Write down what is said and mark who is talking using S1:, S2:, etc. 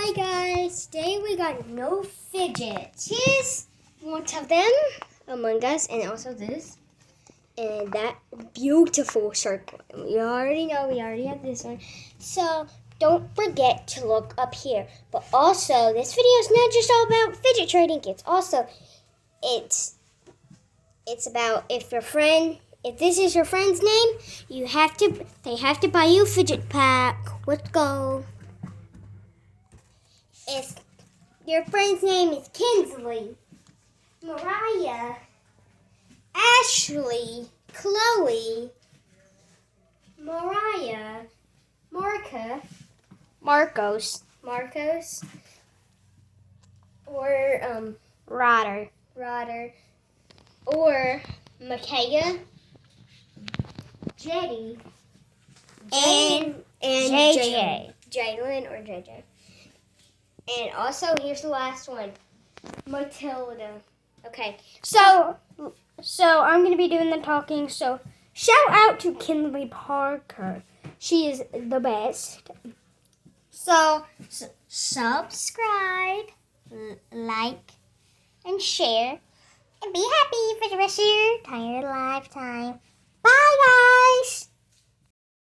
S1: Hi guys, today we got no fidgets. Here's one of them among us, and also this. And that beautiful circle. We already know, we already have this one. So don't forget to look up here. But also, this video is not just all about fidget trading. It's about if this is your friend's name, they have to buy you a fidget pack. Let's go. If your friend's name is Kinsley, Mariah, Ashley, Chloe, Mariah, Marcos, or Rodder, or Micaiah, Jetty, and Jalen or JJ. And also, here's the last one, Matilda. Okay,
S2: So I'm going to be doing the talking. So shout out to Kinsley Parker. She is the best.
S1: So subscribe, like, and share, and be happy for the rest of your entire lifetime. Bye, guys!